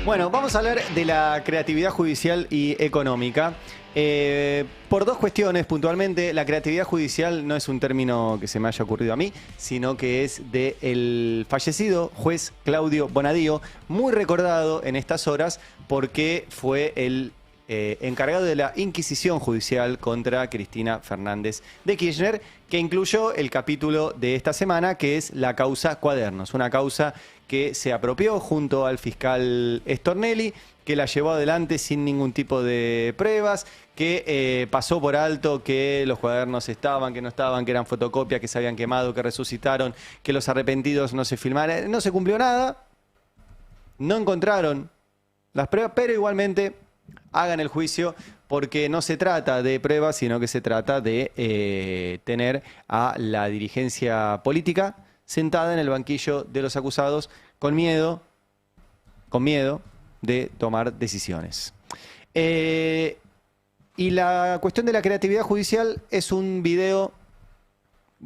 Bueno, vamos a hablar de la creatividad judicial y económica. Por dos cuestiones, puntualmente, la creatividad judicial no es un término que se me haya ocurrido a mí, sino que es del fallecido juez Claudio Bonadío, muy recordado en estas horas porque fue el encargado de la Inquisición Judicial contra Cristina Fernández de Kirchner, que incluyó el capítulo de esta semana, que es la causa Cuadernos, una causa que se apropió junto al fiscal Stornelli, que la llevó adelante sin ningún tipo de pruebas, que pasó por alto que los cuadernos estaban, que no estaban, que eran fotocopias, que se habían quemado, que resucitaron, que los arrepentidos no se filmaron. No se cumplió nada, no encontraron las pruebas, pero igualmente hagan el juicio porque no se trata de pruebas, sino que se trata de tener a la dirigencia política sentada en el banquillo de los acusados con miedo de tomar decisiones. Y la cuestión de la creatividad judicial es un video,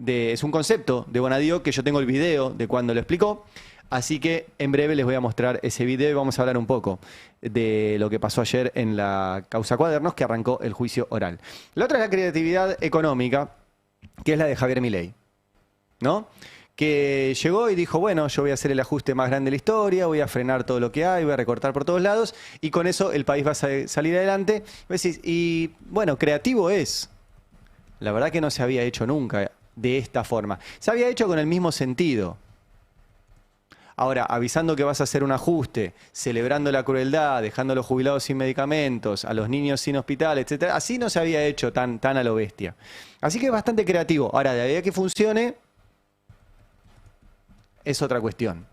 es un concepto de Bonadío, que yo tengo el video de cuando lo explicó. Así que en breve les voy a mostrar ese video y vamos a hablar un poco de lo que pasó ayer en la causa Cuadernos, que arrancó el juicio oral. La otra es la creatividad económica, que es la de Javier Milei, ¿no? Que llegó y dijo, bueno, yo voy a hacer el ajuste más grande de la historia, voy a frenar todo lo que hay, voy a recortar por todos lados y con eso el país va a salir adelante. Y bueno, creativo es. La verdad que no se había hecho nunca de esta forma. Se había hecho con el mismo sentido. Ahora, avisando que vas a hacer un ajuste, celebrando la crueldad, dejando a los jubilados sin medicamentos, a los niños sin hospital, etcétera, así no se había hecho tan a lo bestia. Así que es bastante creativo. Ahora, de ahí a que funcione, es otra cuestión.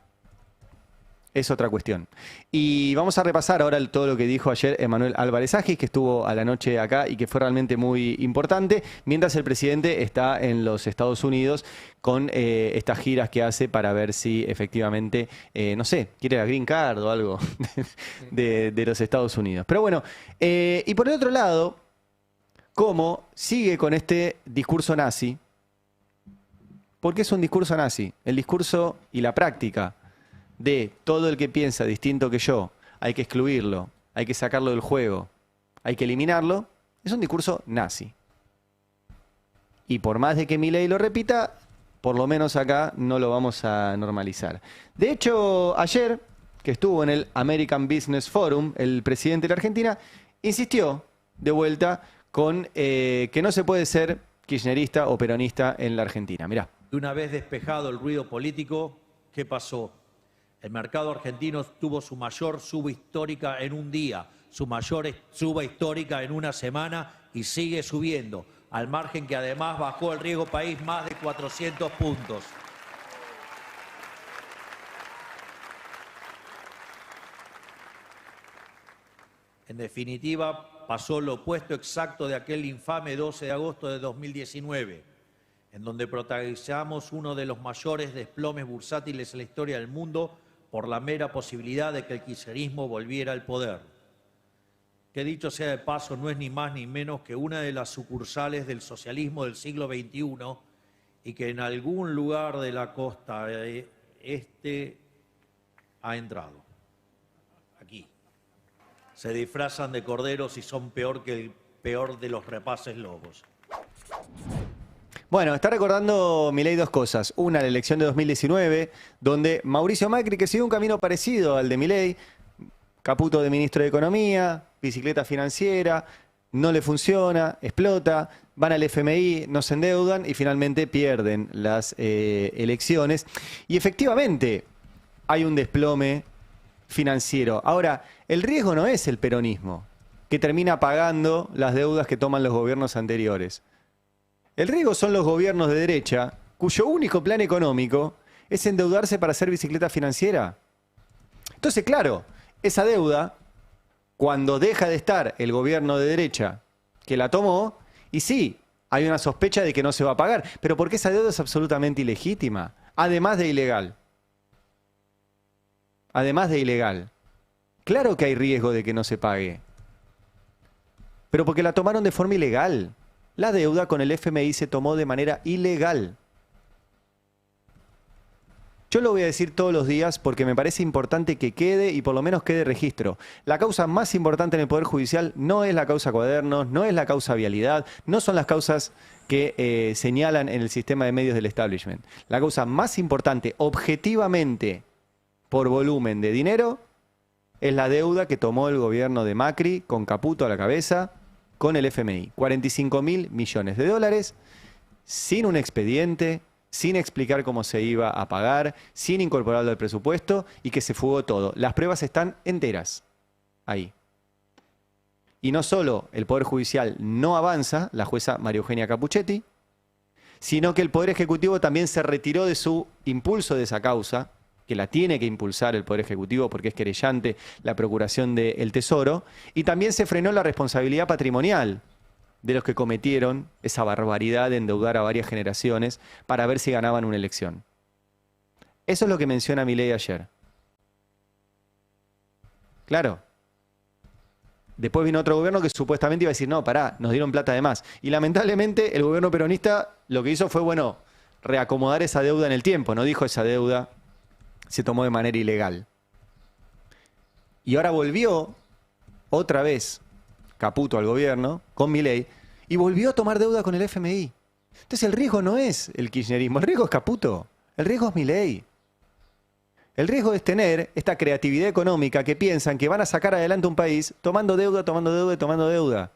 Es otra cuestión. Y vamos a repasar ahora todo lo que dijo ayer Emanuel Álvarez Agis, que estuvo a la noche acá y que fue realmente muy importante, mientras el presidente está en los Estados Unidos con estas giras que hace para ver si efectivamente, no sé, quiere la Green Card o algo de los Estados Unidos. Pero bueno, y por el otro lado, cómo sigue con este discurso nazi. ¿Por qué es un discurso nazi? El discurso y la práctica de todo el que piensa distinto que yo, hay que excluirlo, hay que sacarlo del juego, hay que eliminarlo, es un discurso nazi. Y por más de que Milei lo repita, por lo menos acá no lo vamos a normalizar. De hecho, ayer, que estuvo en el American Business Forum, el presidente de la Argentina insistió de vuelta con que no se puede ser kirchnerista o peronista en la Argentina. Mirá. Una vez despejado el ruido político, ¿qué pasó? El mercado argentino tuvo su mayor suba histórica en un día, su mayor suba histórica en una semana y sigue subiendo, al margen que además bajó el riesgo país más de 400 puntos. En definitiva, pasó lo opuesto exacto de aquel infame 12 de agosto de 2019, en donde protagonizamos uno de los mayores desplomes bursátiles en la historia del mundo por la mera posibilidad de que el kirchnerismo volviera al poder. Que dicho sea de paso, no es ni más ni menos que una de las sucursales del socialismo del siglo XXI y que en algún lugar de la costa este ha entrado. Aquí. Se disfrazan de corderos y son peor que el peor de los rapaces lobos. Bueno, está recordando Milei dos cosas. Una, la elección de 2019, donde Mauricio Macri, que siguió un camino parecido al de Milei, Caputo de ministro de Economía, bicicleta financiera, no le funciona, explota, van al FMI, no se endeudan y finalmente pierden las elecciones. Y efectivamente hay un desplome financiero. Ahora, el riesgo no es el peronismo, que termina pagando las deudas que toman los gobiernos anteriores. El riesgo son los gobiernos de derecha, cuyo único plan económico es endeudarse para hacer bicicleta financiera. Entonces, claro, esa deuda, cuando deja de estar el gobierno de derecha que la tomó, y sí, hay una sospecha de que no se va a pagar, pero porque esa deuda es absolutamente ilegítima, además de ilegal. Además de ilegal. Claro que hay riesgo de que no se pague, pero porque la tomaron de forma ilegal. La deuda con el FMI se tomó de manera ilegal. Yo lo voy a decir todos los días porque me parece importante que quede y por lo menos quede registro. La causa más importante en el Poder Judicial no es la causa Cuadernos, no es la causa Vialidad, no son las causas que señalan en el sistema de medios del establishment. La causa más importante, objetivamente, por volumen de dinero, es la deuda que tomó el gobierno de Macri con Caputo a la cabeza con el FMI. 45.000 millones de dólares sin un expediente, sin explicar cómo se iba a pagar, sin incorporarlo al presupuesto y que se fugó todo. Las pruebas están enteras ahí. Y no solo el Poder Judicial no avanza, la jueza María Eugenia Capuchetti, sino que el Poder Ejecutivo también se retiró de su impulso de esa causa, que la tiene que impulsar el Poder Ejecutivo porque es querellante la Procuración del Tesoro, y también se frenó la responsabilidad patrimonial de los que cometieron esa barbaridad de endeudar a varias generaciones para ver si ganaban una elección. Eso es lo que menciona Milei ayer. Claro. Después vino otro gobierno que supuestamente iba a decir, no, pará, nos dieron plata de más. Y lamentablemente el gobierno peronista lo que hizo fue, bueno, reacomodar esa deuda en el tiempo. No dijo esa deuda se tomó de manera ilegal. Y ahora volvió otra vez Caputo al gobierno, con Milei, y volvió a tomar deuda con el FMI. Entonces el riesgo no es el kirchnerismo, el riesgo es Caputo, el riesgo es Milei. El riesgo es tener esta creatividad económica que piensan que van a sacar adelante un país tomando deuda, tomando deuda y tomando deuda.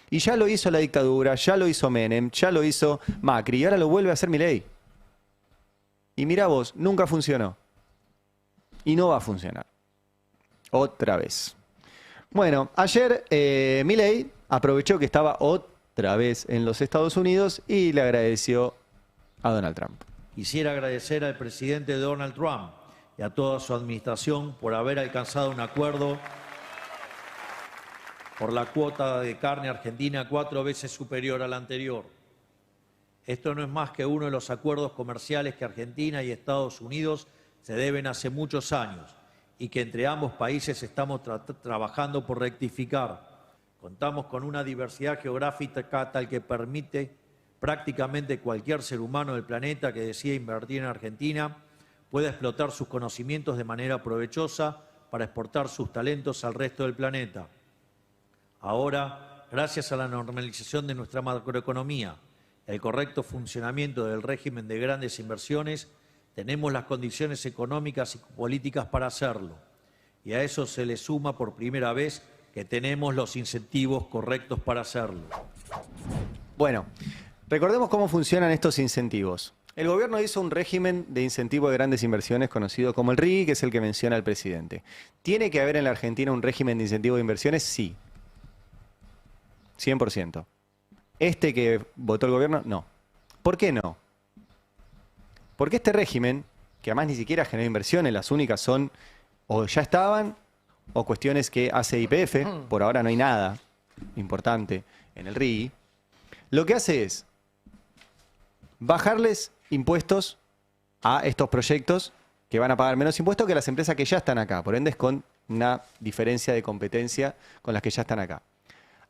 Y ya lo hizo la dictadura, ya lo hizo Menem, ya lo hizo Macri, y ahora lo vuelve a hacer Milei. Y mirá vos, nunca funcionó. Y no va a funcionar. Otra vez. Bueno, ayer Milei aprovechó que estaba otra vez en los Estados Unidos y le agradeció a Donald Trump. Quisiera agradecer al presidente Donald Trump y a toda su administración por haber alcanzado un acuerdo por la cuota de carne argentina 4 veces superior a la anterior. Esto no es más que uno de los acuerdos comerciales que Argentina y Estados Unidos se deben hace muchos años y que entre ambos países estamos trabajando por rectificar. Contamos con una diversidad geográfica tal que permite prácticamente cualquier ser humano del planeta que decida invertir en Argentina pueda explotar sus conocimientos de manera provechosa para exportar sus talentos al resto del planeta. Ahora, gracias a la normalización de nuestra macroeconomía, el correcto funcionamiento del régimen de grandes inversiones, tenemos las condiciones económicas y políticas para hacerlo. Y a eso se le suma por primera vez que tenemos los incentivos correctos para hacerlo. Bueno, recordemos cómo funcionan estos incentivos. El gobierno hizo un régimen de incentivo de grandes inversiones conocido como el RIGI, que es el que menciona el presidente. ¿Tiene que haber en la Argentina un régimen de incentivo de inversiones? Sí. 100%. ¿Este que votó el gobierno? No. ¿Por qué no? Porque este régimen, que además ni siquiera genera inversiones, las únicas son o ya estaban o cuestiones que hace YPF, por ahora no hay nada importante en el RIGI, lo que hace es bajarles impuestos a estos proyectos que van a pagar menos impuestos que las empresas que ya están acá, por ende es con una diferencia de competencia con las que ya están acá.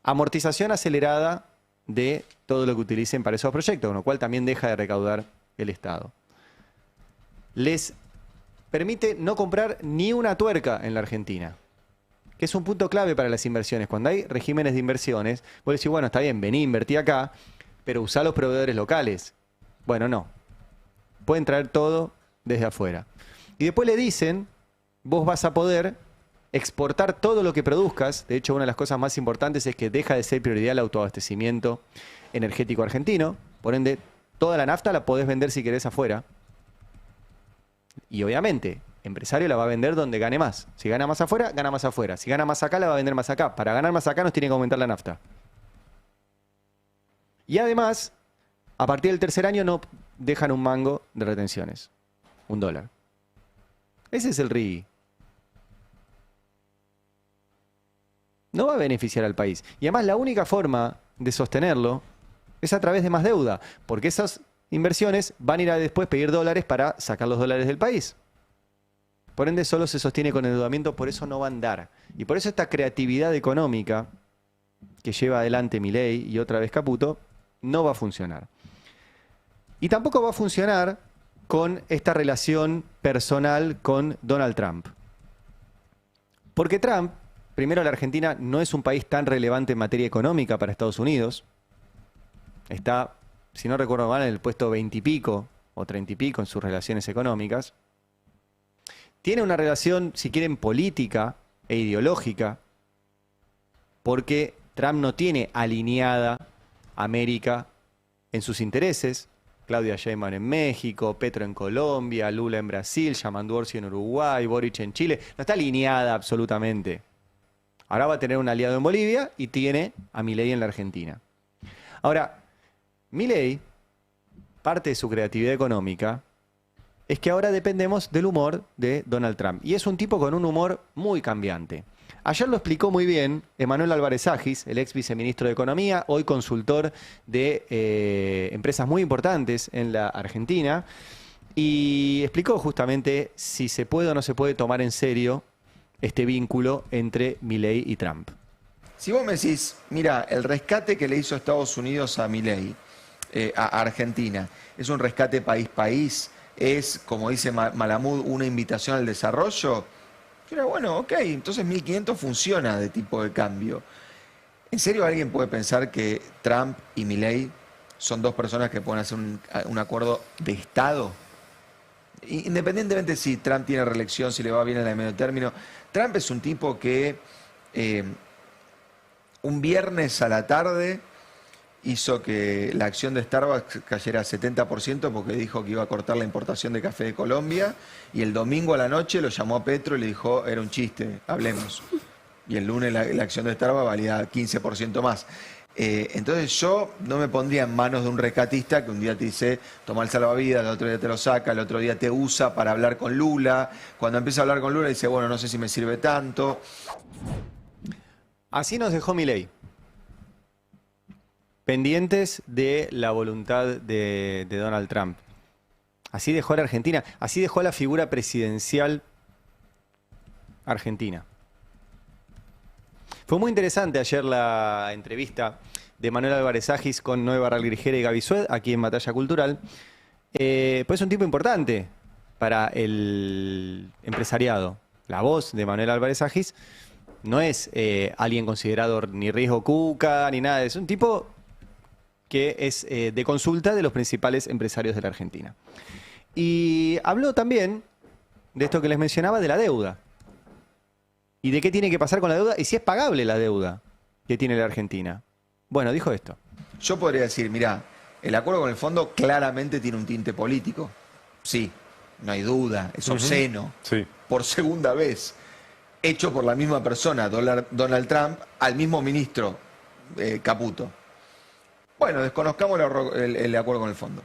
Amortización acelerada de todo lo que utilicen para esos proyectos, con lo cual también deja de recaudar el Estado. Les permite no comprar ni una tuerca en la Argentina, que es un punto clave para las inversiones. Cuando hay regímenes de inversiones, vos decís, bueno, está bien, vení, invertí acá, pero usá los proveedores locales. Bueno, no. Pueden traer todo desde afuera. Y después le dicen, vos vas a poder exportar todo lo que produzcas. De hecho, una de las cosas más importantes es que deja de ser prioridad el autoabastecimiento energético argentino. Por ende, toda la nafta la podés vender si querés afuera. Y obviamente, empresario la va a vender donde gane más. Si gana más afuera, gana más afuera. Si gana más acá, la va a vender más acá. Para ganar más acá nos tiene que aumentar la nafta. Y además, a partir del tercer año no dejan un mango de retenciones. $1. Ese es el RIGI. No va a beneficiar al país. Y además la única forma de sostenerlo es a través de más deuda. Porque esas inversiones van a ir a después pedir dólares para sacar los dólares del país. Por ende solo se sostiene con endeudamiento, por eso no va a andar. Y por eso esta creatividad económica que lleva adelante Milei y otra vez Caputo no va a funcionar. Y tampoco va a funcionar con esta relación personal con Donald Trump. Porque Trump, primero, la Argentina no es un país tan relevante en materia económica para Estados Unidos. Está, si no recuerdo mal, en el puesto 20 y pico o 30 y pico en sus relaciones económicas. Tiene una relación, si quieren, política e ideológica, porque Trump no tiene alineada América en sus intereses. Claudia Sheinbaum en México, Petro en Colombia, Lula en Brasil, Yamandu Orsi en Uruguay, Boric en Chile. No está alineada absolutamente. Ahora va a tener un aliado en Bolivia y tiene a Milei en la Argentina. Ahora, Milei, parte de su creatividad económica, es que ahora dependemos del humor de Donald Trump. Y es un tipo con un humor muy cambiante. Ayer lo explicó muy bien Emanuel Álvarez Agis, el ex viceministro de Economía, hoy consultor de empresas muy importantes en la Argentina, y explicó justamente si se puede o no se puede tomar en serio este vínculo entre Milei y Trump. Si vos me decís, mira, el rescate que le hizo Estados Unidos a Milei, a Argentina, es un rescate país-país, es, como dice Malamud, una invitación al desarrollo. Pero bueno, ok, entonces 1500 funciona de tipo de cambio. ¿En serio alguien puede pensar que Trump y Milei son dos personas que pueden hacer un acuerdo de Estado? Independientemente si Trump tiene reelección, si le va bien en el medio término, Trump es un tipo que un viernes a la tarde hizo que la acción de Starbucks cayera 70% porque dijo que iba a cortar la importación de café de Colombia, y el domingo a la noche lo llamó a Petro y le dijo, era un chiste, hablemos. Y el lunes la acción de Starbucks valía 15% más. Entonces yo no me pondría en manos de un rescatista que un día te dice, toma el salvavidas, el otro día te lo saca, el otro día te usa para hablar con Lula. Cuando empieza a hablar con Lula dice, bueno, no sé si me sirve tanto. Así nos dejó Milei, pendientes de la voluntad de Donald Trump. Así dejó a la Argentina, así dejó a la figura presidencial argentina. Fue muy interesante ayer la entrevista de Manuel Álvarez Agis con Noé Barral Grijera y Gaby Sued, aquí en Batalla Cultural. Pues es un tipo importante para el empresariado. La voz de Manuel Álvarez Agis no es alguien considerado ni riesgo cuca ni nada. Es un tipo que es de consulta de los principales empresarios de la Argentina. Y habló también de esto que les mencionaba, de la deuda. Y de qué tiene que pasar con la deuda y si es pagable la deuda que tiene la Argentina. Bueno, dijo esto. Yo podría decir, mirá, el acuerdo con el fondo claramente tiene un tinte político. Sí, no hay duda, es obsceno. Sí. Por segunda vez, hecho por la misma persona, Donald Trump, al mismo ministro Caputo. Bueno, desconozcamos el acuerdo con el fondo.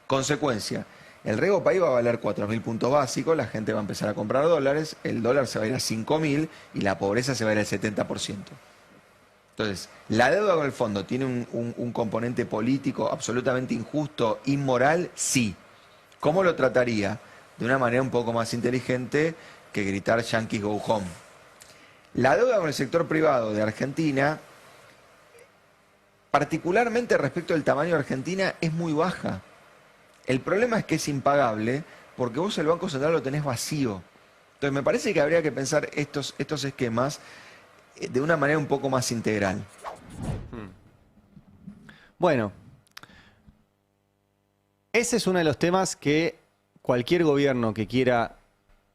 Consecuencia, el Rego País va a valer 4.000 puntos básicos, la gente va a empezar a comprar dólares, el dólar se va a ir a 5.000 y la pobreza se va a ir al 70%. Entonces, ¿la deuda con el fondo tiene un componente político absolutamente injusto, inmoral? Sí. ¿Cómo lo trataría? De una manera un poco más inteligente que gritar Yankees go home. La deuda con el sector privado de Argentina, particularmente respecto del tamaño de Argentina, es muy baja. El problema es que es impagable porque vos el Banco Central lo tenés vacío. Entonces me parece que habría que pensar estos esquemas de una manera un poco más integral. Bueno, ese es uno de los temas que cualquier gobierno que quiera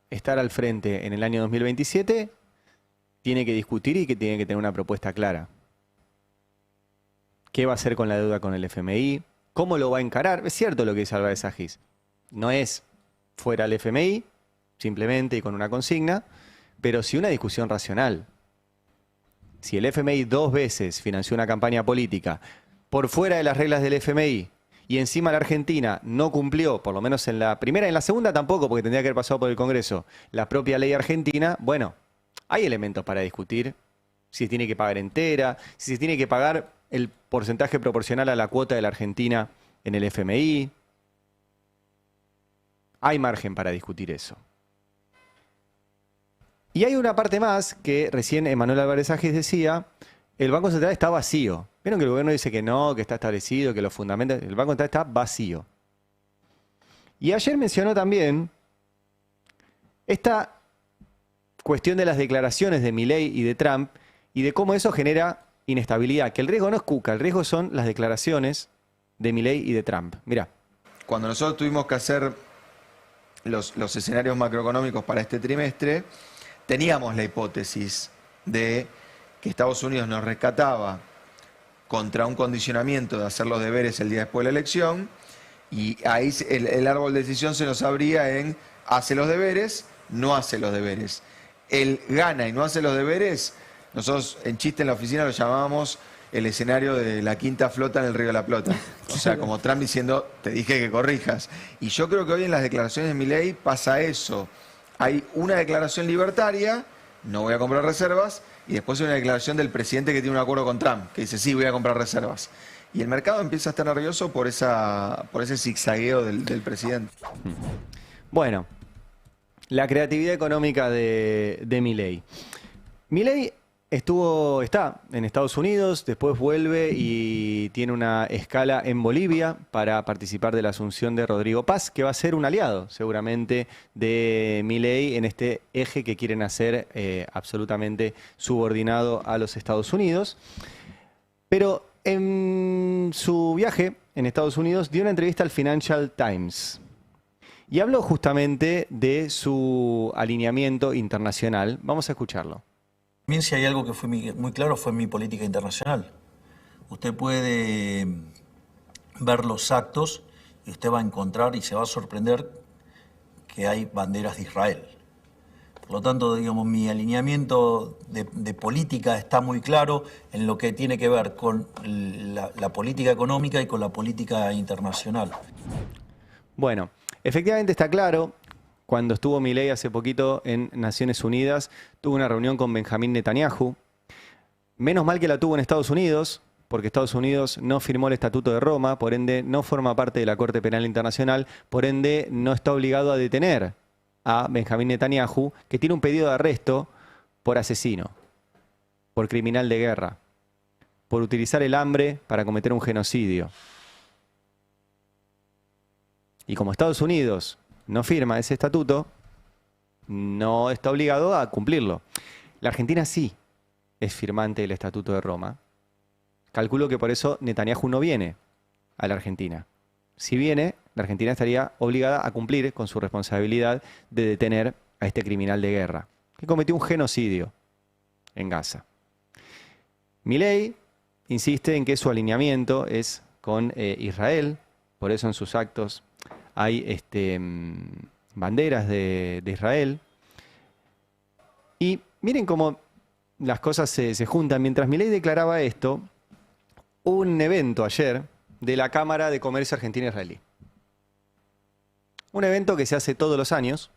estar al frente en el año 2027 tiene que discutir y que tiene que tener una propuesta clara. ¿Qué va a hacer con la deuda con el FMI? ¿Cómo lo va a encarar? Es cierto lo que dice Álvarez Agis. No es fuera el FMI, simplemente y con una consigna, pero sí una discusión racional. Si el FMI 2 veces financió una campaña política por fuera de las reglas del FMI y encima la Argentina no cumplió, por lo menos en la primera y en la segunda tampoco, porque tendría que haber pasado por el Congreso, la propia ley argentina, bueno, hay elementos para discutir si se tiene que pagar entera, si se tiene que pagar el porcentaje proporcional a la cuota de la Argentina en el FMI. Hay margen para discutir eso. Y hay una parte más que recién Emanuel Álvarez Agis decía, el Banco Central está vacío. Vieron que el gobierno dice que no, que está establecido, que los fundamentos... El Banco Central está vacío. Y ayer mencionó también esta cuestión de las declaraciones de Milei y de Trump y de cómo eso genera inestabilidad. Que el riesgo no es Cuca, el riesgo son las declaraciones de Milei y de Trump. Mirá. Cuando nosotros tuvimos que hacer los escenarios macroeconómicos para este trimestre, teníamos la hipótesis de que Estados Unidos nos rescataba contra un condicionamiento de hacer los deberes el día después de la elección, y ahí el árbol de decisión se nos abría en hace los deberes, no hace los deberes. Él gana y no hace los deberes, nosotros en chiste en la oficina lo llamábamos el escenario de la quinta flota en el Río de la Plata. O sea, como Trump diciendo, te dije que corrijas. Y yo creo que hoy en las declaraciones de Milei pasa eso. Hay una declaración libertaria, no voy a comprar reservas, y después hay una declaración del presidente que tiene un acuerdo con Trump, que dice, sí, voy a comprar reservas. Y el mercado empieza a estar nervioso por ese zigzagueo del presidente. Bueno, la creatividad económica de Milei. Milei está en Estados Unidos, después vuelve y tiene una escala en Bolivia para participar de la asunción de Rodrigo Paz, que va a ser un aliado seguramente de Milei en este eje que quieren hacer absolutamente subordinado a los Estados Unidos. Pero en su viaje en Estados Unidos dio una entrevista al Financial Times y habló justamente de su alineamiento internacional. Vamos a escucharlo. También si hay algo que fue muy claro fue mi política internacional. Usted puede ver los actos y usted va a encontrar y se va a sorprender que hay banderas de Israel. Por lo tanto, digamos, mi alineamiento de política está muy claro en lo que tiene que ver con la política económica y con la política internacional. Bueno, efectivamente está claro. Cuando estuvo Milei hace poquito en Naciones Unidas, tuvo una reunión con Benjamín Netanyahu. Menos mal que la tuvo en Estados Unidos, porque Estados Unidos no firmó el Estatuto de Roma, por ende no forma parte de la Corte Penal Internacional, por ende no está obligado a detener a Benjamín Netanyahu, que tiene un pedido de arresto por asesino, por criminal de guerra, por utilizar el hambre para cometer un genocidio. Y como Estados Unidos no firma ese estatuto, no está obligado a cumplirlo. La Argentina sí es firmante del Estatuto de Roma. Calculo que por eso Netanyahu no viene a la Argentina. Si viene, la Argentina estaría obligada a cumplir con su responsabilidad de detener a este criminal de guerra, que cometió un genocidio en Gaza. Milei insiste en que su alineamiento es con Israel, por eso en sus actos hay banderas de Israel. Y miren cómo las cosas se juntan. Mientras Milei declaraba esto, hubo un evento ayer de la Cámara de Comercio Argentina-Israelí. Un evento que se hace todos los años.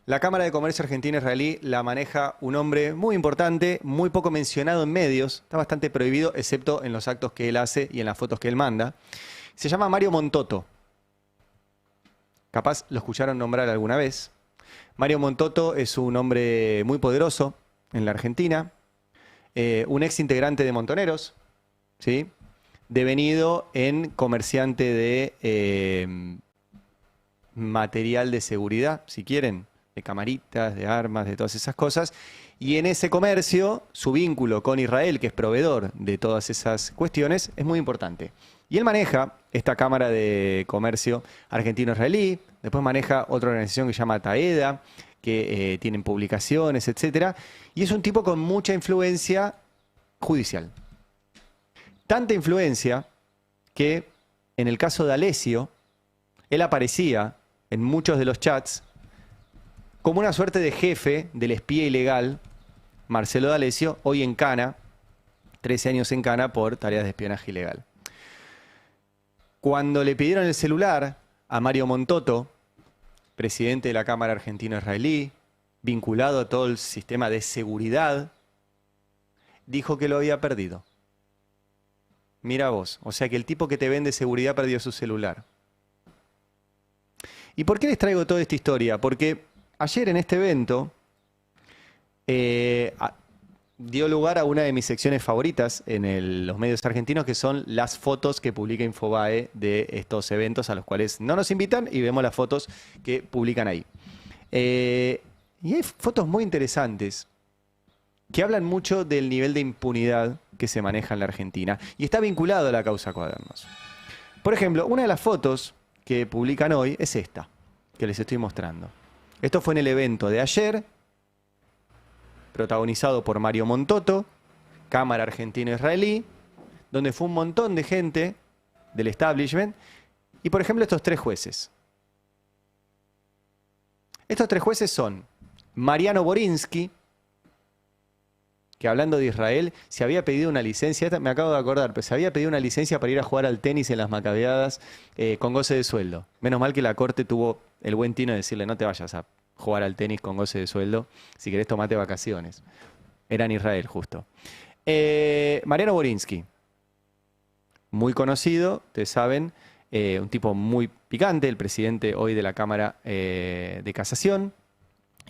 La Cámara de Comercio Argentina-Israelí la maneja un hombre muy importante, muy poco mencionado en medios. Está bastante prohibido, excepto en los actos que él hace y en las fotos que él manda. Se llama Mario Montoto. Capaz lo escucharon nombrar alguna vez. Mario Montoto es un hombre muy poderoso en la Argentina, un ex integrante de Montoneros, ¿sí? Devenido en comerciante de material de seguridad, si quieren, de camaritas, de armas, de todas esas cosas. Y en ese comercio, su vínculo con Israel, que es proveedor de todas esas cuestiones, es muy importante. Y él maneja esta Cámara de Comercio Argentino-Israelí, después maneja otra organización que se llama TAEDA, que tienen publicaciones, etc. Y es un tipo con mucha influencia judicial. Tanta influencia que en el caso de Alessio, él aparecía en muchos de los chats como una suerte de jefe del espía ilegal, Marcelo D'Alessio, hoy en cana, 13 años en cana por tareas de espionaje ilegal. Cuando le pidieron el celular a Mario Montoto, presidente de la Cámara Argentino-Israelí, vinculado a todo el sistema de seguridad, dijo que lo había perdido. Mira vos, o sea que el tipo que te vende seguridad perdió su celular. ¿Y por qué les traigo toda esta historia? Porque ayer en este evento dio lugar a una de mis secciones favoritas en los medios argentinos, que son las fotos que publica Infobae de estos eventos a los cuales no nos invitan y vemos las fotos que publican ahí. Y hay fotos muy interesantes que hablan mucho del nivel de impunidad que se maneja en la Argentina y está vinculado a la causa Cuadernos. Por ejemplo, una de las fotos que publican hoy es esta, que les estoy mostrando. Esto fue en el evento de ayer, protagonizado por Mario Montoto, Cámara Argentino-Israelí, donde fue un montón de gente del establishment, y por ejemplo estos 3 jueces. Estos 3 jueces son Mariano Borinsky, que hablando de Israel, se había pedido una licencia, me acabo de acordar, pero se había pedido una licencia para ir a jugar al tenis en las Macabeadas con goce de sueldo. Menos mal que la corte tuvo el buen tino de decirle, no te vayas a jugar al tenis con goce de sueldo, si querés tomate vacaciones. Era en Israel, justo. Mariano Borinsky, muy conocido, ustedes saben, un tipo muy picante, el presidente hoy de la Cámara de Casación,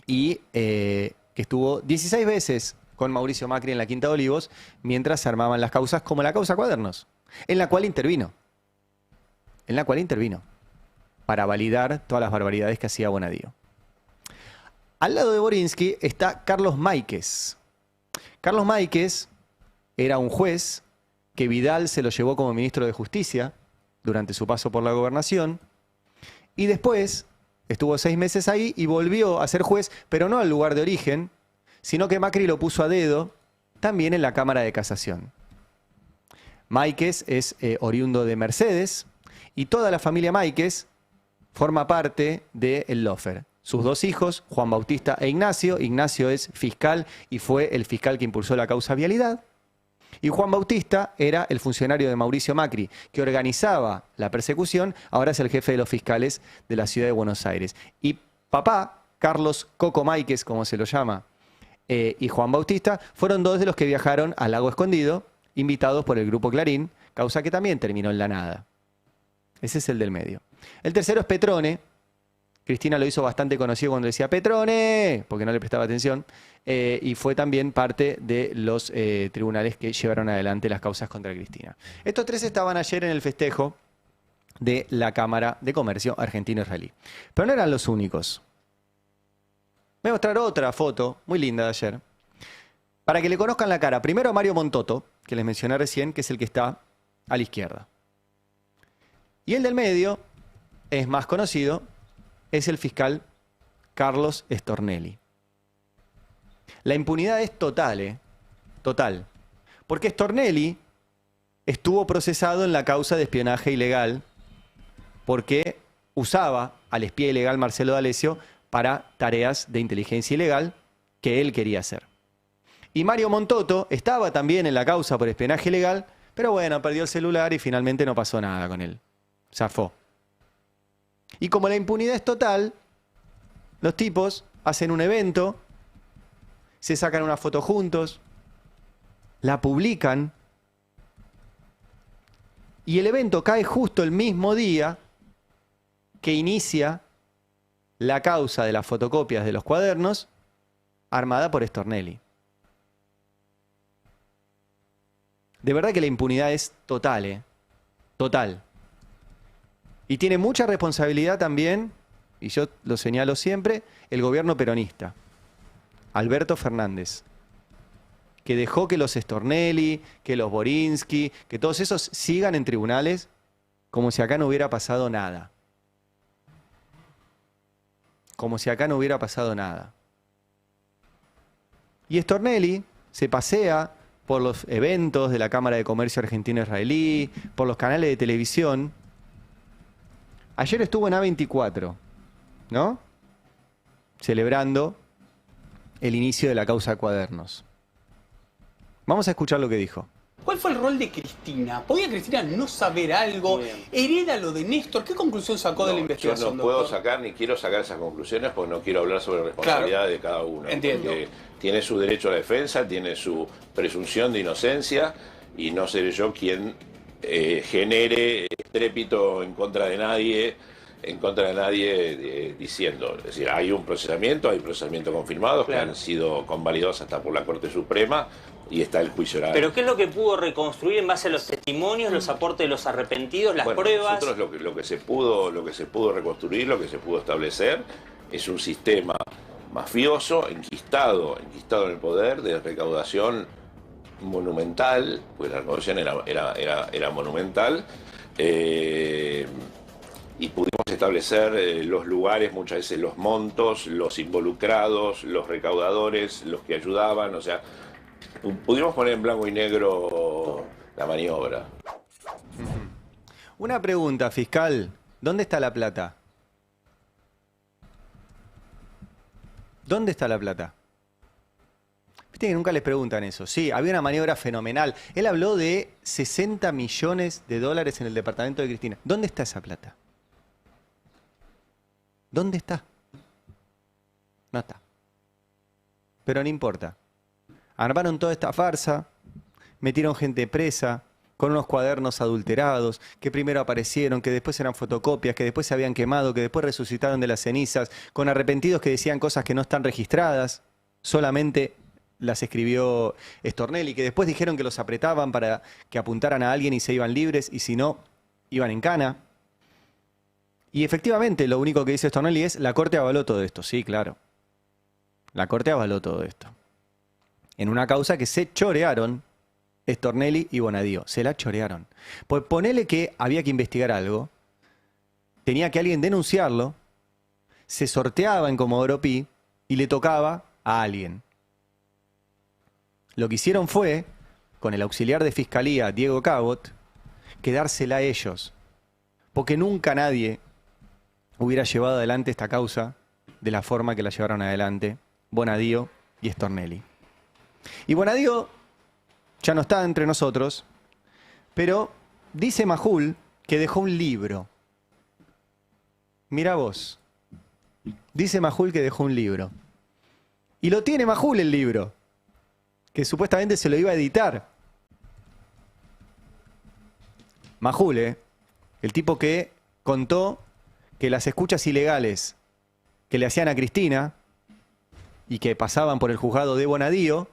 y que estuvo 16 veces con Mauricio Macri en la Quinta de Olivos, mientras se armaban las causas, como la causa Cuadernos, en la cual intervino. Para validar todas las barbaridades que hacía Bonadío. Al lado de Borinsky está Carlos Máiquez. Carlos Máiquez era un juez que Vidal se lo llevó como ministro de Justicia durante su paso por la gobernación, y después estuvo 6 meses ahí y volvió a ser juez, pero no al lugar de origen, sino que Macri lo puso a dedo también en la Cámara de Casación. Máiquez es oriundo de Mercedes y toda la familia Máiquez forma parte del Lofer. Sus 2 hijos, Juan Bautista e Ignacio. Ignacio es fiscal y fue el fiscal que impulsó la causa Vialidad. Y Juan Bautista era el funcionario de Mauricio Macri, que organizaba la persecución, ahora es el jefe de los fiscales de la ciudad de Buenos Aires. Y papá, Carlos Coco Máiquez, como se lo llama, y Juan Bautista, fueron 2 de los que viajaron al Lago Escondido, invitados por el Grupo Clarín, causa que también terminó en la nada. Ese es el del medio. El tercero es Petrone. Cristina lo hizo bastante conocido cuando decía Petrone, porque no le prestaba atención, y fue también parte de los tribunales que llevaron adelante las causas contra Cristina. Estos 3 estaban ayer en el festejo de la Cámara de Comercio Argentino-Israelí. Pero no eran los únicos. Voy a mostrar otra foto muy linda de ayer, para que le conozcan la cara. Primero a Mario Montoto, que les mencioné recién, que es el que está a la izquierda. Y el del medio es más conocido, es el fiscal Carlos Stornelli. La impunidad es total, total. Porque Stornelli estuvo procesado en la causa de espionaje ilegal porque usaba al espía ilegal Marcelo D'Alessio para tareas de inteligencia ilegal que él quería hacer. Y Mario Montoto estaba también en la causa por espionaje ilegal, pero bueno, perdió el celular y finalmente no pasó nada con él. Zafó. Y como la impunidad es total, los tipos hacen un evento, se sacan una foto juntos, la publican, y el evento cae justo el mismo día que inicia la causa de las fotocopias de los cuadernos armada por Stornelli. De verdad que la impunidad es total, total. Y tiene mucha responsabilidad también, y yo lo señalo siempre, el gobierno peronista, Alberto Fernández, que dejó que los Stornelli, que los Borinsky, que todos esos sigan en tribunales como si acá no hubiera pasado nada. Como si acá no hubiera pasado nada. Y Stornelli se pasea por los eventos de la Cámara de Comercio Argentino-Israelí, por los canales de televisión. Ayer estuvo en A24, ¿no? Celebrando el inicio de la causa Cuadernos. Vamos a escuchar lo que dijo. ¿Cuál fue el rol de Cristina? ¿Podía Cristina no saber algo? ¿Hereda lo de Néstor? ¿Qué conclusión sacó de la investigación? Yo no puedo sacar ni quiero sacar esas conclusiones porque no quiero hablar sobre responsabilidad de cada uno. Entiendo. Porque tiene su derecho a la defensa, tiene su presunción de inocencia y no seré yo quien genere estrépito en contra de nadie en contra de nadie diciendo. Es decir, hay procesamiento confirmado, que han sido convalidados hasta por la Corte Suprema, y está el juicio oral. ¿Pero qué es lo que pudo reconstruir en base a los testimonios, los aportes de los arrepentidos, las pruebas? Nosotros lo que se pudo reconstruir, lo que se pudo establecer, es un sistema mafioso, enquistado en el poder, de recaudación monumental, pues la recaudación era monumental, y pudimos establecer los lugares, muchas veces los montos, los involucrados, los recaudadores, los que ayudaban, o sea, pudimos poner en blanco y negro la maniobra. Una pregunta, fiscal. ¿Dónde está la plata? ¿Dónde está la plata? Viste que nunca les preguntan eso. Sí, había una maniobra fenomenal. Él habló de 60 millones de dólares en el departamento de Cristina. ¿Dónde está esa plata? ¿Dónde está? No está. Pero no importa. Armaron toda esta farsa, metieron gente presa, con unos cuadernos adulterados, que primero aparecieron, que después eran fotocopias, que después se habían quemado, que después resucitaron de las cenizas, con arrepentidos que decían cosas que no están registradas, solamente las escribió Stornelli, que después dijeron que los apretaban para que apuntaran a alguien y se iban libres, y si no, iban en cana. Y efectivamente, lo único que dice Stornelli es, la Corte avaló todo esto. Sí, claro. La Corte avaló todo esto. En una causa que se chorearon Stornelli y Bonadío. Se la chorearon. Pues ponele que había que investigar algo, tenía que alguien denunciarlo, se sorteaba en Comodoro Pi y le tocaba a alguien. Lo que hicieron fue, con el auxiliar de fiscalía, Diego Cabot, quedársela a ellos. Porque nunca nadie hubiera llevado adelante esta causa de la forma que la llevaron adelante Bonadío y Stornelli. Y Bonadío ya no está entre nosotros, pero dice Majul que dejó un libro. Mirá vos. Dice Majul que dejó un libro. Y lo tiene Majul el libro, que supuestamente se lo iba a editar. Majul, el tipo que contó que las escuchas ilegales que le hacían a Cristina y que pasaban por el juzgado de Bonadío,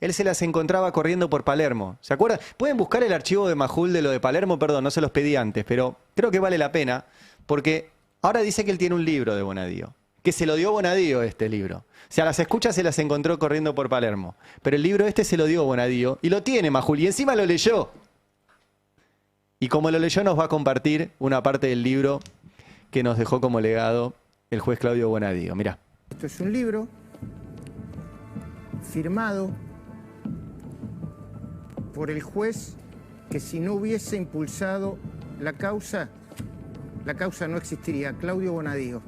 él se las encontraba corriendo por Palermo. ¿Se acuerdan? Pueden buscar el archivo de Majul de lo de Palermo, perdón, no se los pedí antes, pero creo que vale la pena, porque ahora dice que él tiene un libro de Bonadío, que se lo dio Bonadío este libro. O sea, las escuchas se las encontró corriendo por Palermo, pero el libro este se lo dio Bonadío y lo tiene Majul y encima lo leyó. Y como lo leyó nos va a compartir una parte del libro que nos dejó como legado el juez Claudio Bonadío. Mirá. Esto es un libro firmado por el juez que si no hubiese impulsado la causa no existiría, Claudio Bonadío.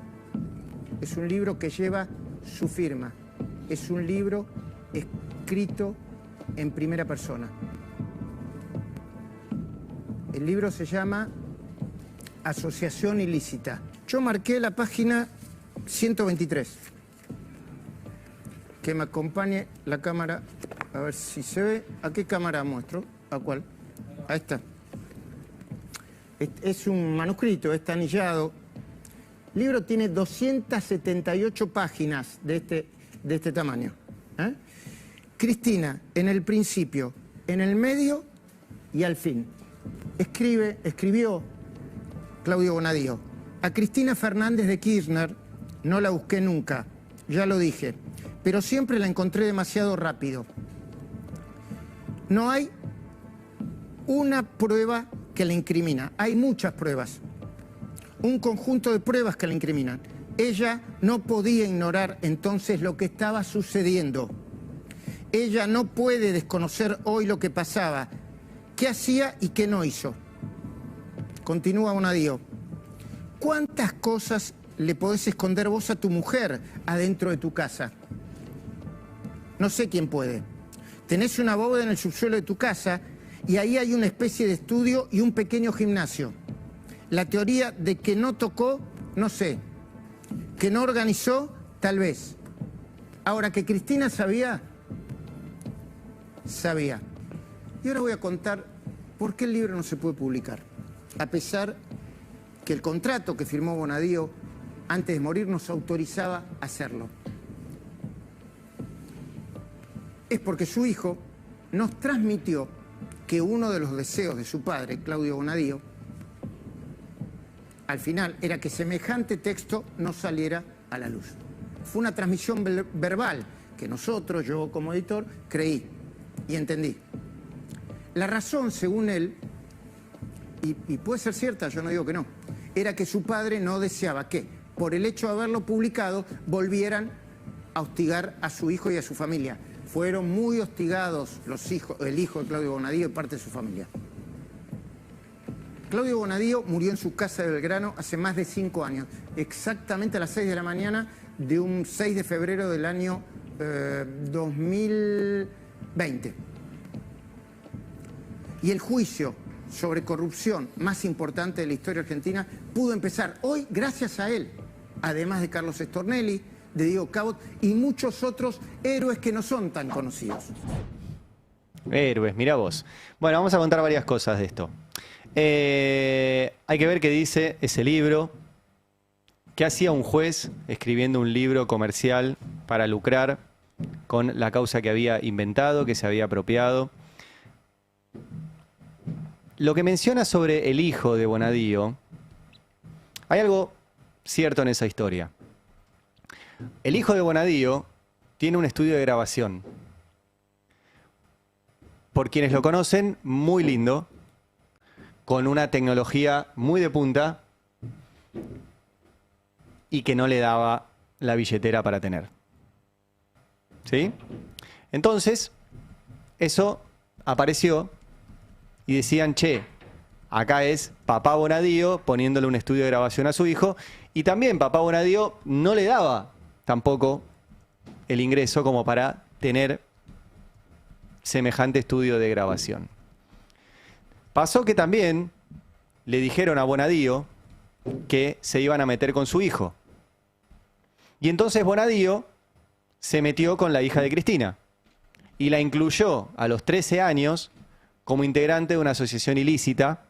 Es un libro que lleva su firma. Es un libro escrito en primera persona. El libro se llama Asociación Ilícita. Yo marqué la página 123. Que me acompañe la cámara, a ver si se ve. ¿A qué cámara muestro? ¿A cuál? A esta. Es un manuscrito, está anillado. El libro tiene 278 páginas de este tamaño. Cristina, en el principio, en el medio y al fin. Escribió Claudio Bonadío. A Cristina Fernández de Kirchner no la busqué nunca, ya lo dije, pero siempre la encontré demasiado rápido. No hay una prueba que la incrimina, hay muchas pruebas, un conjunto de pruebas que la incriminan. Ella no podía ignorar entonces lo que estaba sucediendo. Ella no puede desconocer hoy lo que pasaba, qué hacía y qué no hizo. Continúa Bonadío. ¿Cuántas cosas le podés esconder vos a tu mujer adentro de tu casa? No sé quién puede. Tenés una bóveda en el subsuelo de tu casa y ahí hay una especie de estudio y un pequeño gimnasio. La teoría de que no tocó, no sé. Que no organizó, tal vez. Ahora, que Cristina sabía, sabía. Y ahora voy a contar por qué el libro no se puede publicar, a pesar que el contrato que firmó Bonadío antes de morir nos autorizaba a hacerlo. Es porque su hijo nos transmitió que uno de los deseos de su padre, Claudio Bonadío, al final era que semejante texto no saliera a la luz. Fue una transmisión verbal que nosotros, yo como editor, creí y entendí. La razón, según él, y puede ser cierta, yo no digo que no, era que su padre no deseaba que, por el hecho de haberlo publicado, volvieran a hostigar a su hijo y a su familia. Fueron muy hostigados el hijo de Claudio Bonadío y parte de su familia. Claudio Bonadío murió en su casa de Belgrano hace más de 5 años, exactamente a las 6 de la mañana de un 6 de febrero del año 2020. Y el juicio sobre corrupción más importante de la historia argentina pudo empezar hoy gracias a él, además de Carlos Stornelli, de Diego Cabot y muchos otros héroes que no son tan conocidos. Héroes, mirá vos. Bueno, vamos a contar varias cosas de esto. Hay que ver qué dice ese libro. ¿Qué hacía un juez escribiendo un libro comercial para lucrar con la causa que había inventado, que se había apropiado? Lo que menciona sobre el hijo de Bonadío, hay algo cierto en esa historia. El hijo de Bonadío tiene un estudio de grabación. Por quienes lo conocen, muy lindo, con una tecnología muy de punta y que no le daba la billetera para tener. ¿Sí? Entonces, eso apareció y decían, che, acá es papá Bonadío poniéndole un estudio de grabación a su hijo, y también papá Bonadío no le daba tampoco el ingreso como para tener semejante estudio de grabación. Pasó que también le dijeron a Bonadío que se iban a meter con su hijo. Y entonces Bonadío se metió con la hija de Cristina y la incluyó a los 13 años como integrante de una asociación ilícita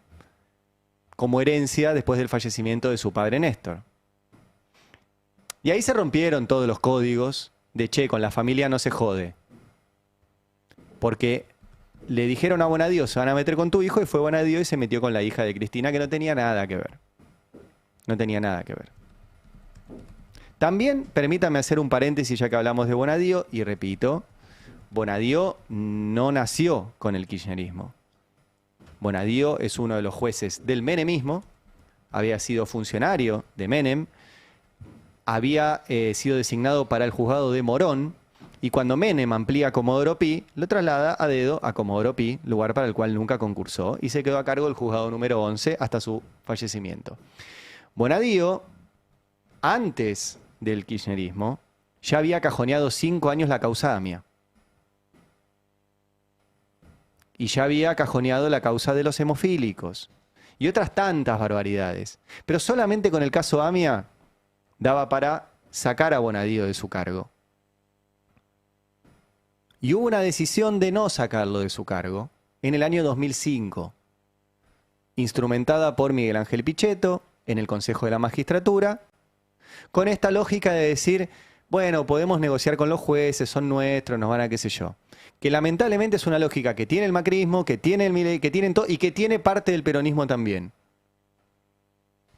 como herencia después del fallecimiento de su padre Néstor. Y ahí se rompieron todos los códigos de, che, con la familia no se jode. Porque le dijeron a Bonadío, se van a meter con tu hijo, y fue Bonadío y se metió con la hija de Cristina, que no tenía nada que ver. No tenía nada que ver. También, permítame hacer un paréntesis ya que hablamos de Bonadío, y repito, Bonadío no nació con el kirchnerismo. Bonadío es uno de los jueces del menemismo, había sido funcionario de Menem, había sido designado para el juzgado de Morón, y cuando Menem amplía a Comodoro Pi, lo traslada a dedo a Comodoro Pi, lugar para el cual nunca concursó, y se quedó a cargo del juzgado número 11 hasta su fallecimiento. Bonadío, antes del kirchnerismo, ya había cajoneado 5 años la causa AMIA. Y ya había cajoneado la causa de los hemofílicos. Y otras tantas barbaridades. Pero solamente con el caso AMIA daba para sacar a Bonadío de su cargo. Y hubo una decisión de no sacarlo de su cargo en el año 2005, instrumentada por Miguel Ángel Pichetto en el Consejo de la Magistratura, con esta lógica de decir, bueno, podemos negociar con los jueces, son nuestros, nos van a qué sé yo. Que lamentablemente es una lógica que tiene el macrismo, que tiene el Milei, que tienen todo, y que tiene parte del peronismo también.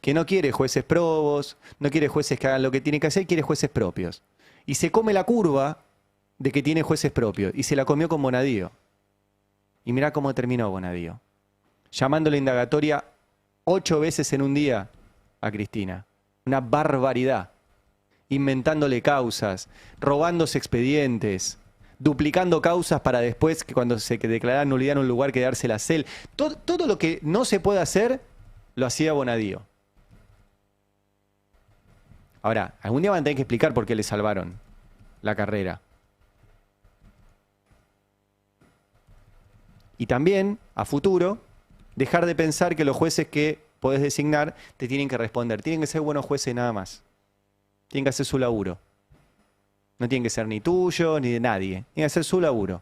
Que no quiere jueces probos, no quiere jueces que hagan lo que tienen que hacer, quiere jueces propios. Y se come la curva de que tiene jueces propios, y se la comió con Bonadío. Y mirá cómo terminó Bonadío. Llamándole indagatoria 8 veces en un día a Cristina. Una barbaridad. Inventándole causas, robándose expedientes, duplicando causas para después, que cuando se declarara nulidad en un lugar, quedárselas él. Todo lo que no se puede hacer, lo hacía Bonadío. Ahora, algún día van a tener que explicar por qué le salvaron la carrera. Y también, a futuro, dejar de pensar que los jueces que podés designar te tienen que responder. Tienen que ser buenos jueces nada más. Tienen que hacer su laburo. No tienen que ser ni tuyo ni de nadie. Tienen que hacer su laburo.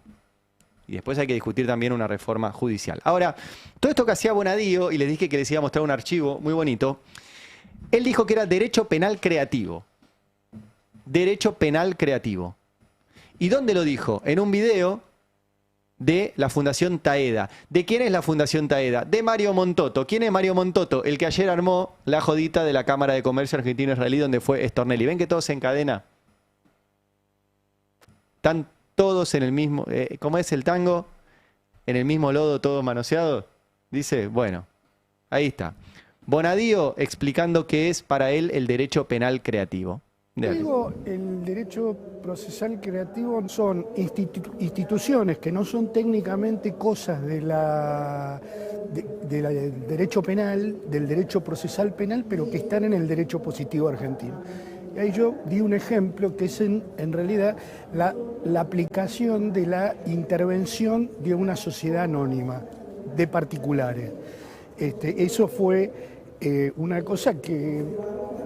Y después hay que discutir también una reforma judicial. Ahora, todo esto que hacía Bonadío, y les dije que les iba a mostrar un archivo muy bonito, Él dijo que era derecho penal creativo. Derecho penal creativo. ¿Y dónde lo dijo? En un video de la Fundación Taeda. ¿De quién es la Fundación Taeda? De Mario Montoto. ¿Quién es Mario Montoto? El que ayer armó la jodita de la Cámara de Comercio Argentino-Israelí donde fue Stornelli. ¿Ven que todo se encadena? Están todos en el mismo... ¿cómo es el tango? En el mismo lodo, todos manoseados. Dice, bueno, ahí está. Bonadío explicando qué es para él el derecho penal creativo. Digo, el derecho procesal creativo son instituciones que no son técnicamente cosas del derecho penal, del derecho procesal penal, pero que están en el derecho positivo argentino. Y ahí yo di un ejemplo que es en realidad la aplicación de la intervención de una sociedad anónima, de particulares. Eso fue una cosa que,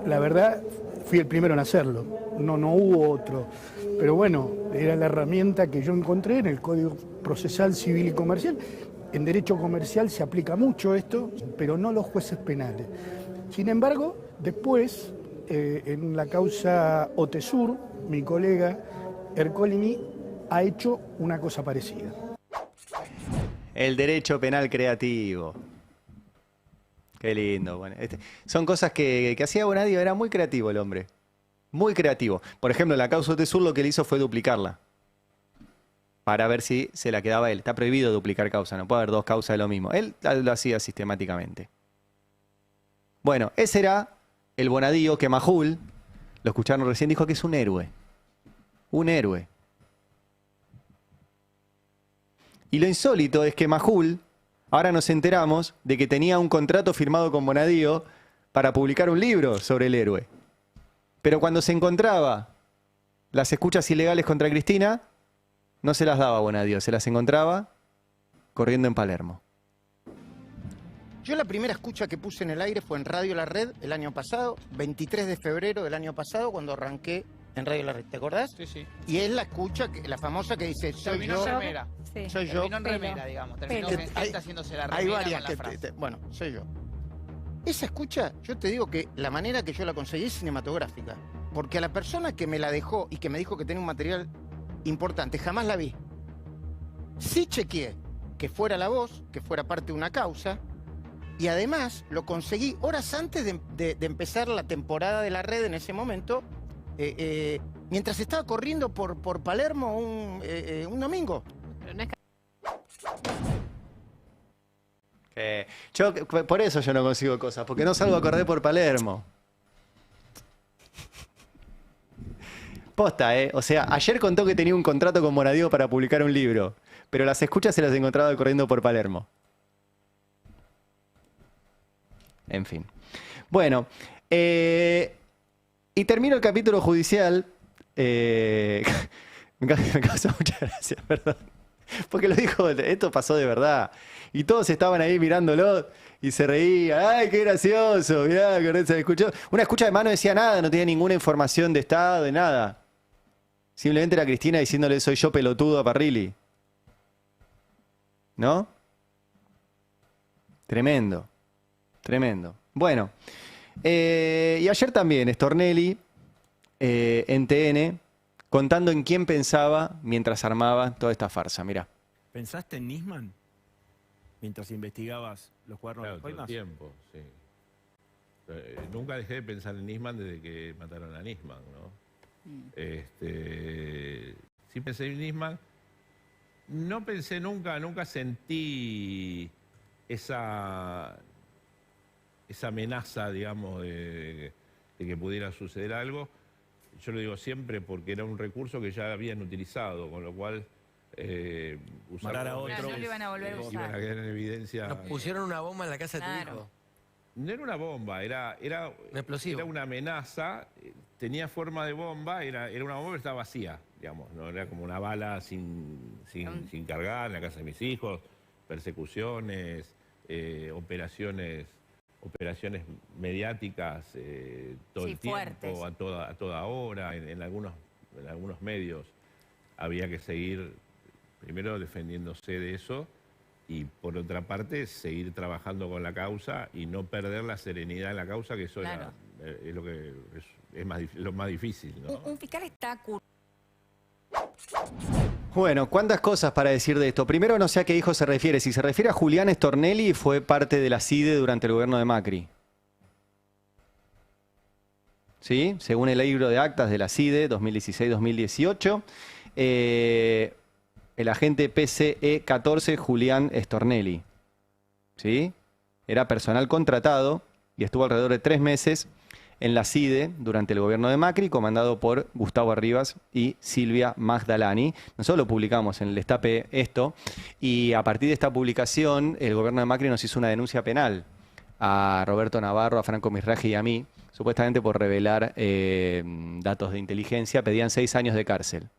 la verdad, fui el primero en hacerlo, no hubo otro. Pero bueno, era la herramienta que yo encontré en el Código Procesal Civil y Comercial. En derecho comercial se aplica mucho esto, pero no los jueces penales. Sin embargo, después, en la causa Otesur, mi colega Ercolini ha hecho una cosa parecida. El derecho penal creativo. Qué lindo. Bueno, son cosas que hacía Bonadío. Era muy creativo el hombre. Muy creativo. Por ejemplo, en la causa Otesur lo que él hizo fue duplicarla. Para ver si se la quedaba él. Está prohibido duplicar causa. No puede haber dos causas de lo mismo. Él lo hacía sistemáticamente. Bueno, ese era el Bonadío que Majul, lo escucharon recién, dijo que es un héroe. Un héroe. Y lo insólito es que Majul... Ahora nos enteramos de que tenía un contrato firmado con Bonadío para publicar un libro sobre el héroe. Pero cuando se encontraba las escuchas ilegales contra Cristina, no se las daba Bonadío, se las encontraba corriendo en Palermo. Yo la primera escucha que puse en el aire fue en Radio La Red el año pasado, 23 de febrero del año pasado, cuando arranqué en Radio La Red, ¿te acordás? Sí, sí. Y es la escucha, la famosa que dice, soy yo. Sí. Soy yo. Terminó en remera, digamos. Terminó gente haciéndose la remera. Hay varias con la frase. bueno, soy yo. Esa escucha, yo te digo que la manera que yo la conseguí es cinematográfica. Porque a la persona que me la dejó y que me dijo que tenía un material importante, jamás la vi. Sí chequeé que fuera la voz, que fuera parte de una causa. Y además lo conseguí horas antes de empezar la temporada de La Red en ese momento. Mientras estaba corriendo por Palermo un domingo. Por eso yo no consigo cosas, porque no salgo a correr por Palermo. Posta, O sea, ayer contó que tenía un contrato con Bonadío para publicar un libro, pero las escuchas se las encontraba corriendo por Palermo. En fin. Bueno, y termino el capítulo judicial. Me causa mucha gracia, perdón. Porque lo dijo, esto pasó de verdad. Y todos estaban ahí mirándolo y se reían. ¡Ay, qué gracioso! Mirá, que se escuchó. Una escucha de mano no decía nada, no tenía ninguna información de Estado, de nada. Simplemente era Cristina diciéndole, soy yo pelotudo a Parrilli. ¿No? Tremendo. Tremendo. Bueno. Y ayer también, Stornelli, en TN, contando en quién pensaba mientras armaba toda esta farsa. Mirá. ¿Pensaste en Nisman mientras investigabas los cuadernos de Todo el tiempo, sí. Nunca dejé de pensar en Nisman desde que mataron a Nisman, ¿no? Sí pensé en Nisman. No pensé nunca sentí esa amenaza, digamos, de que pudiera suceder algo. Yo lo digo siempre porque era un recurso que ya habían utilizado, con lo cual matar a otro. No lo iban a volver a usar. Iban a quedar en evidencia. Nos pusieron una bomba en la casa de tu hijo. No era una bomba, era un explosivo. Era una amenaza, tenía forma de bomba, era una bomba pero estaba vacía, digamos, no era como una bala sin cargar en la casa de mis hijos, persecuciones, operaciones mediáticas todo el tiempo, fuertes. a toda hora, en algunos medios había que seguir primero defendiéndose de eso y por otra parte seguir trabajando con la causa y no perder la serenidad en la causa, que eso Claro. es lo que es lo más difícil, ¿no? Un fiscal está Bueno, ¿cuántas cosas para decir de esto? Primero, no sé a qué hijo se refiere. Si se refiere a Julián Stornelli, fue parte de la CIDE durante el gobierno de Macri. ¿Sí? Según el libro de actas de la CIDE, 2016-2018, el agente PCE 14, Julián Stornelli. ¿Sí? Era personal contratado y estuvo alrededor de 3 meses en la CIDE durante el gobierno de Macri, comandado por Gustavo Arribas y Silvia Magdalani. Nosotros lo publicamos en el Destape esto, y a partir de esta publicación el gobierno de Macri nos hizo una denuncia penal a Roberto Navarro, a Franco Misraji y a mí, supuestamente por revelar datos de inteligencia. Pedían 6 años de cárcel.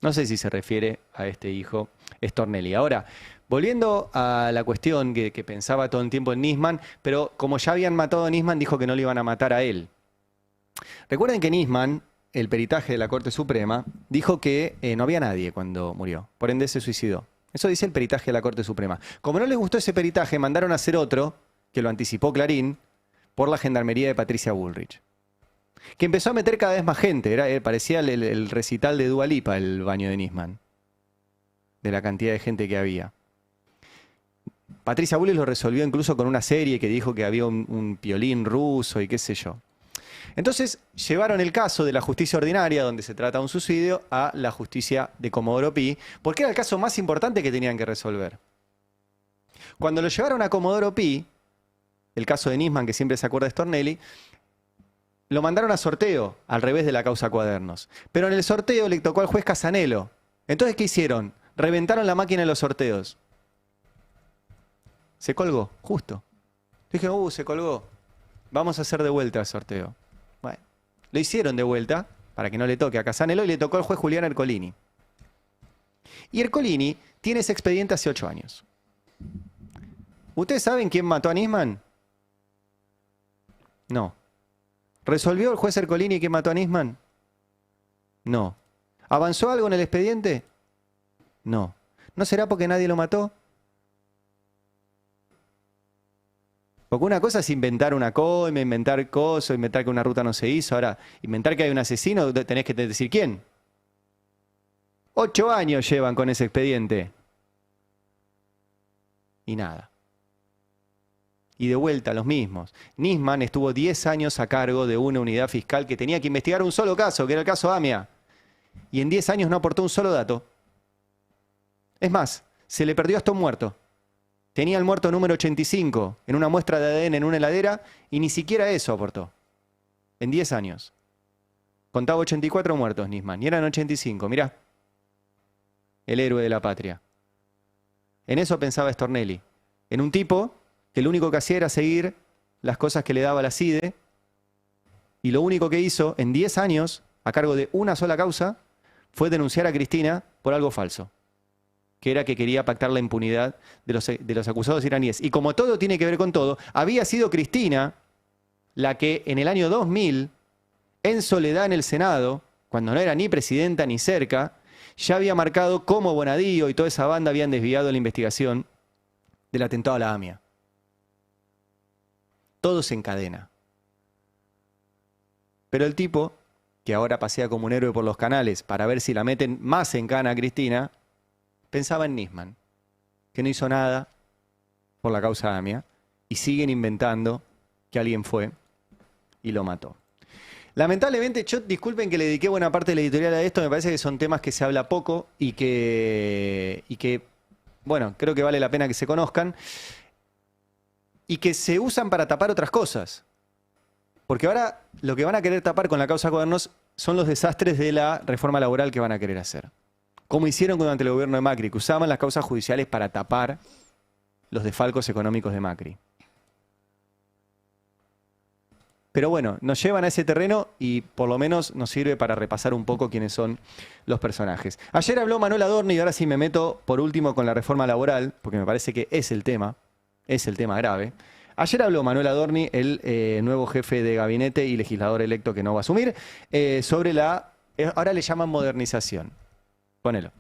No sé si se refiere a este hijo Stornelli. Ahora, volviendo a la cuestión que pensaba todo el tiempo en Nisman, pero como ya habían matado a Nisman, dijo que no le iban a matar a él. Recuerden que Nisman, el peritaje de la Corte Suprema, dijo que no había nadie cuando murió. Por ende se suicidó. Eso dice el peritaje de la Corte Suprema. Como no les gustó ese peritaje, mandaron a hacer otro, que lo anticipó Clarín, por la gendarmería de Patricia Bullrich, que empezó a meter cada vez más gente. Parecía el recital de Dua Lipa, el baño de Nisman, de la cantidad de gente que había. Patricia Bullrich lo resolvió incluso con una serie que dijo que había un piolín ruso y qué sé yo. Entonces llevaron el caso de la justicia ordinaria, donde se trata de un suicidio, a la justicia de Comodoro Pi, porque era el caso más importante que tenían que resolver. Cuando lo llevaron a Comodoro Pi, el caso de Nisman, que siempre se acuerda de Stornelli, lo mandaron a sorteo, al revés de la causa Cuadernos. Pero en el sorteo le tocó al juez Casanelo. Entonces, ¿qué hicieron? Reventaron la máquina de los sorteos. Se colgó, justo. Dije, se colgó. Vamos a hacer de vuelta el sorteo. Bueno, lo hicieron de vuelta, para que no le toque a Casanelo, y le tocó al juez Julián Ercolini. Y Ercolini tiene ese expediente hace 8 años. ¿Ustedes saben quién mató a Nisman? No. ¿Resolvió el juez Ercolini quién mató a Nisman? No. ¿Avanzó algo en el expediente? No. ¿No será porque nadie lo mató? Porque una cosa es inventar una coima, inventar cosas, inventar que una ruta no se hizo. Ahora, inventar que hay un asesino, tenés que decir quién. 8 años llevan con ese expediente. Y nada. Y de vuelta los mismos. Nisman estuvo 10 años a cargo de una unidad fiscal que tenía que investigar un solo caso, que era el caso AMIA. Y en 10 años no aportó un solo dato. Es más, se le perdió hasta un muerto. Tenía el muerto número 85 en una muestra de ADN en una heladera y ni siquiera eso aportó. En 10 años. Contaba 84 muertos Nisman y eran 85. Mirá. El héroe de la patria. En eso pensaba Stornelli. En un tipo que lo único que hacía era seguir las cosas que le daba la CIDE, y lo único que hizo en 10 años, a cargo de una sola causa, fue denunciar a Cristina por algo falso, que era que quería pactar la impunidad de los acusados iraníes. Y como todo tiene que ver con todo, había sido Cristina la que en el año 2000, en soledad en el Senado, cuando no era ni presidenta ni cerca, ya había marcado cómo Bonadío y toda esa banda habían desviado la investigación del atentado a la AMIA. Todo se encadena. Pero el tipo, que ahora pasea como un héroe por los canales para ver si la meten más en cana a Cristina, pensaba en Nisman, que no hizo nada por la causa AMIA, y siguen inventando que alguien fue y lo mató. Lamentablemente, yo disculpen que le dediqué buena parte de la editorial a esto, me parece que son temas que se habla poco y que bueno, creo que vale la pena que se conozcan y que se usan para tapar otras cosas. Porque ahora lo que van a querer tapar con la causa Cuadernos son los desastres de la reforma laboral que van a querer hacer. Como hicieron durante el gobierno de Macri, que usaban las causas judiciales para tapar los desfalcos económicos de Macri. Pero bueno, nos llevan a ese terreno y por lo menos nos sirve para repasar un poco quiénes son los personajes. Ayer habló Manuel Adorni y ahora sí me meto por último con la reforma laboral, porque me parece que es el tema grave. Ayer habló Manuel Adorni, el nuevo jefe de gabinete y legislador electo que no va a asumir, sobre ahora le llaman modernización. Ponelo.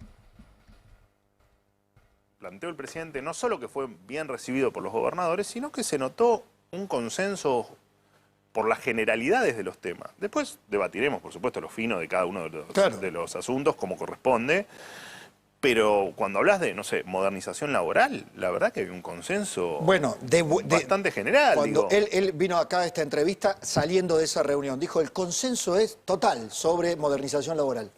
planteó el presidente no solo que fue bien recibido por los gobernadores, sino que se notó un consenso por las generalidades de los temas. Después debatiremos, por supuesto, lo fino de cada uno de los asuntos como corresponde, pero cuando hablas de, no sé, modernización laboral, la verdad que hay un consenso bastante general. Cuando él vino acá a esta entrevista saliendo de esa reunión, dijo el consenso es total sobre modernización laboral.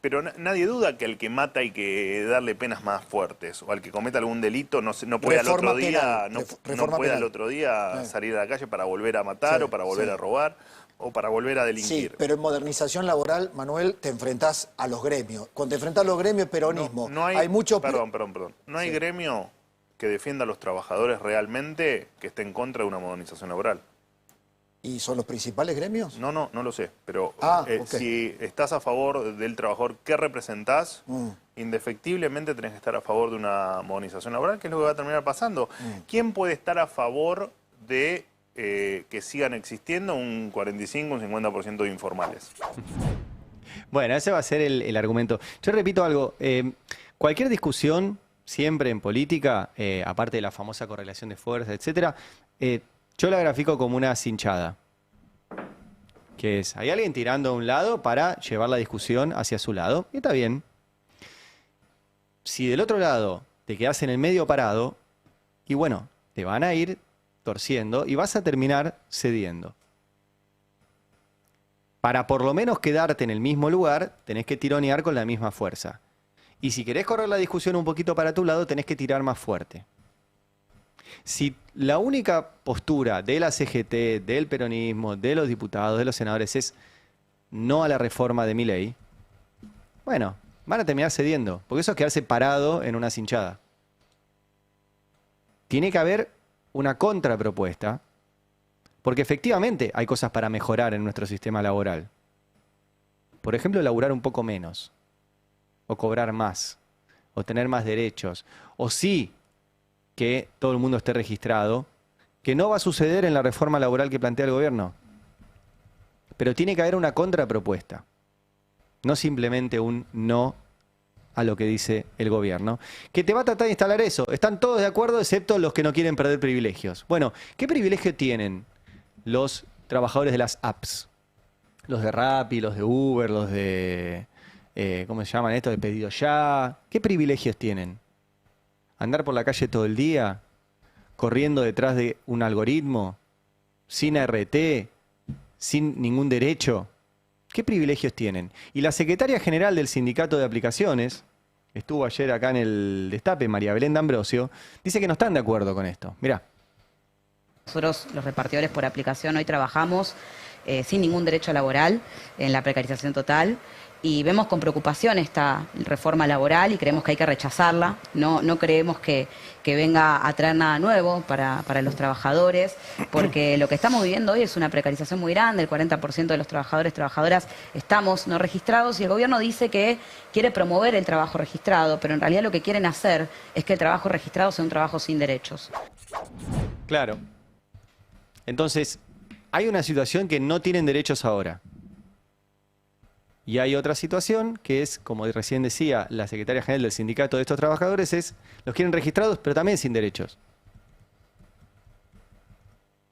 Pero nadie duda que al que mata hay que darle penas más fuertes, o al que cometa algún delito no puede al otro día, al otro día salir a la calle para volver a matar o para volver a robar o para volver a delinquir. Sí, pero en modernización laboral, Manuel, te enfrentás a los gremios. Cuando te enfrentás a los gremios, peronismo. No hay mucho... Perdón. No hay gremio que defienda a los trabajadores realmente que esté en contra de una modernización laboral. ¿Y son los principales gremios? No lo sé, pero si estás a favor del trabajador que representás, indefectiblemente tenés que estar a favor de una modernización laboral, que es lo que va a terminar pasando. ¿Quién puede estar a favor de que sigan existiendo un 45, un 50% de informales? Bueno, ese va a ser el argumento. Yo repito algo, cualquier discusión, siempre en política, aparte de la famosa correlación de fuerzas, etcétera, yo la grafico como una cinchada. Que es, hay alguien tirando a un lado para llevar la discusión hacia su lado, y está bien. Si del otro lado te quedas en el medio parado, y bueno, te van a ir torciendo y vas a terminar cediendo. Para por lo menos quedarte en el mismo lugar, tenés que tironear con la misma fuerza. Y si querés correr la discusión un poquito para tu lado, tenés que tirar más fuerte. Si la única postura de la CGT, del peronismo, de los diputados, de los senadores es no a la reforma de Milei, bueno, van a terminar cediendo, porque eso es quedarse parado en una cinchada. Tiene que haber una contrapropuesta, porque efectivamente hay cosas para mejorar en nuestro sistema laboral. Por ejemplo, laburar un poco menos, o cobrar más, o tener más derechos, o sí que todo el mundo esté registrado, que no va a suceder en la reforma laboral que plantea el gobierno. Pero tiene que haber una contrapropuesta, no simplemente un no a lo que dice el gobierno, que te va a tratar de instalar eso. Están todos de acuerdo, excepto los que no quieren perder privilegios. Bueno, ¿qué privilegio tienen los trabajadores de las apps? Los de Rappi, los de Uber, los de... ¿cómo se llaman estos? De Pedido Ya. ¿Qué privilegios tienen? ¿Andar por la calle todo el día? ¿Corriendo detrás de un algoritmo? ¿Sin ART? ¿Sin ningún derecho? ¿Qué privilegios tienen? Y la secretaria general del Sindicato de Aplicaciones, estuvo ayer acá en el Destape, María Belén D'Ambrosio, dice que no están de acuerdo con esto. Mirá. Nosotros, los repartidores por aplicación, hoy trabajamos sin ningún derecho laboral, en la precarización total, y vemos con preocupación esta reforma laboral y creemos que hay que rechazarla. No creemos que venga a traer nada nuevo para los trabajadores, porque lo que estamos viviendo hoy es una precarización muy grande. El 40% de los trabajadores, trabajadoras estamos no registrados, y el gobierno dice que quiere promover el trabajo registrado, pero en realidad lo que quieren hacer es que el trabajo registrado sea un trabajo sin derechos. Claro. Entonces, hay una situación que no tienen derechos ahora. Y hay otra situación que es, como recién decía la secretaria general del sindicato de estos trabajadores, es los quieren registrados, pero también sin derechos.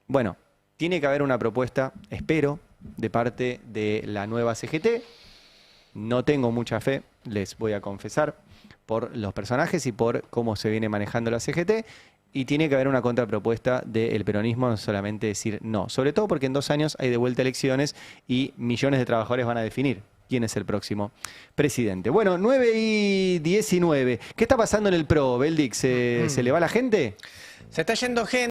Bueno, tiene que haber una propuesta, espero, de parte de la nueva CGT. No tengo mucha fe, les voy a confesar, por los personajes y por cómo se viene manejando la CGT. Y tiene que haber una contrapropuesta del peronismo, no solamente decir no. Sobre todo porque en 2 años hay de vuelta elecciones y millones de trabajadores van a definir quién es el próximo presidente. Bueno, 9:19. ¿Qué está pasando en el PRO, Beldix? ¿Se le va la gente? Se está yendo gente.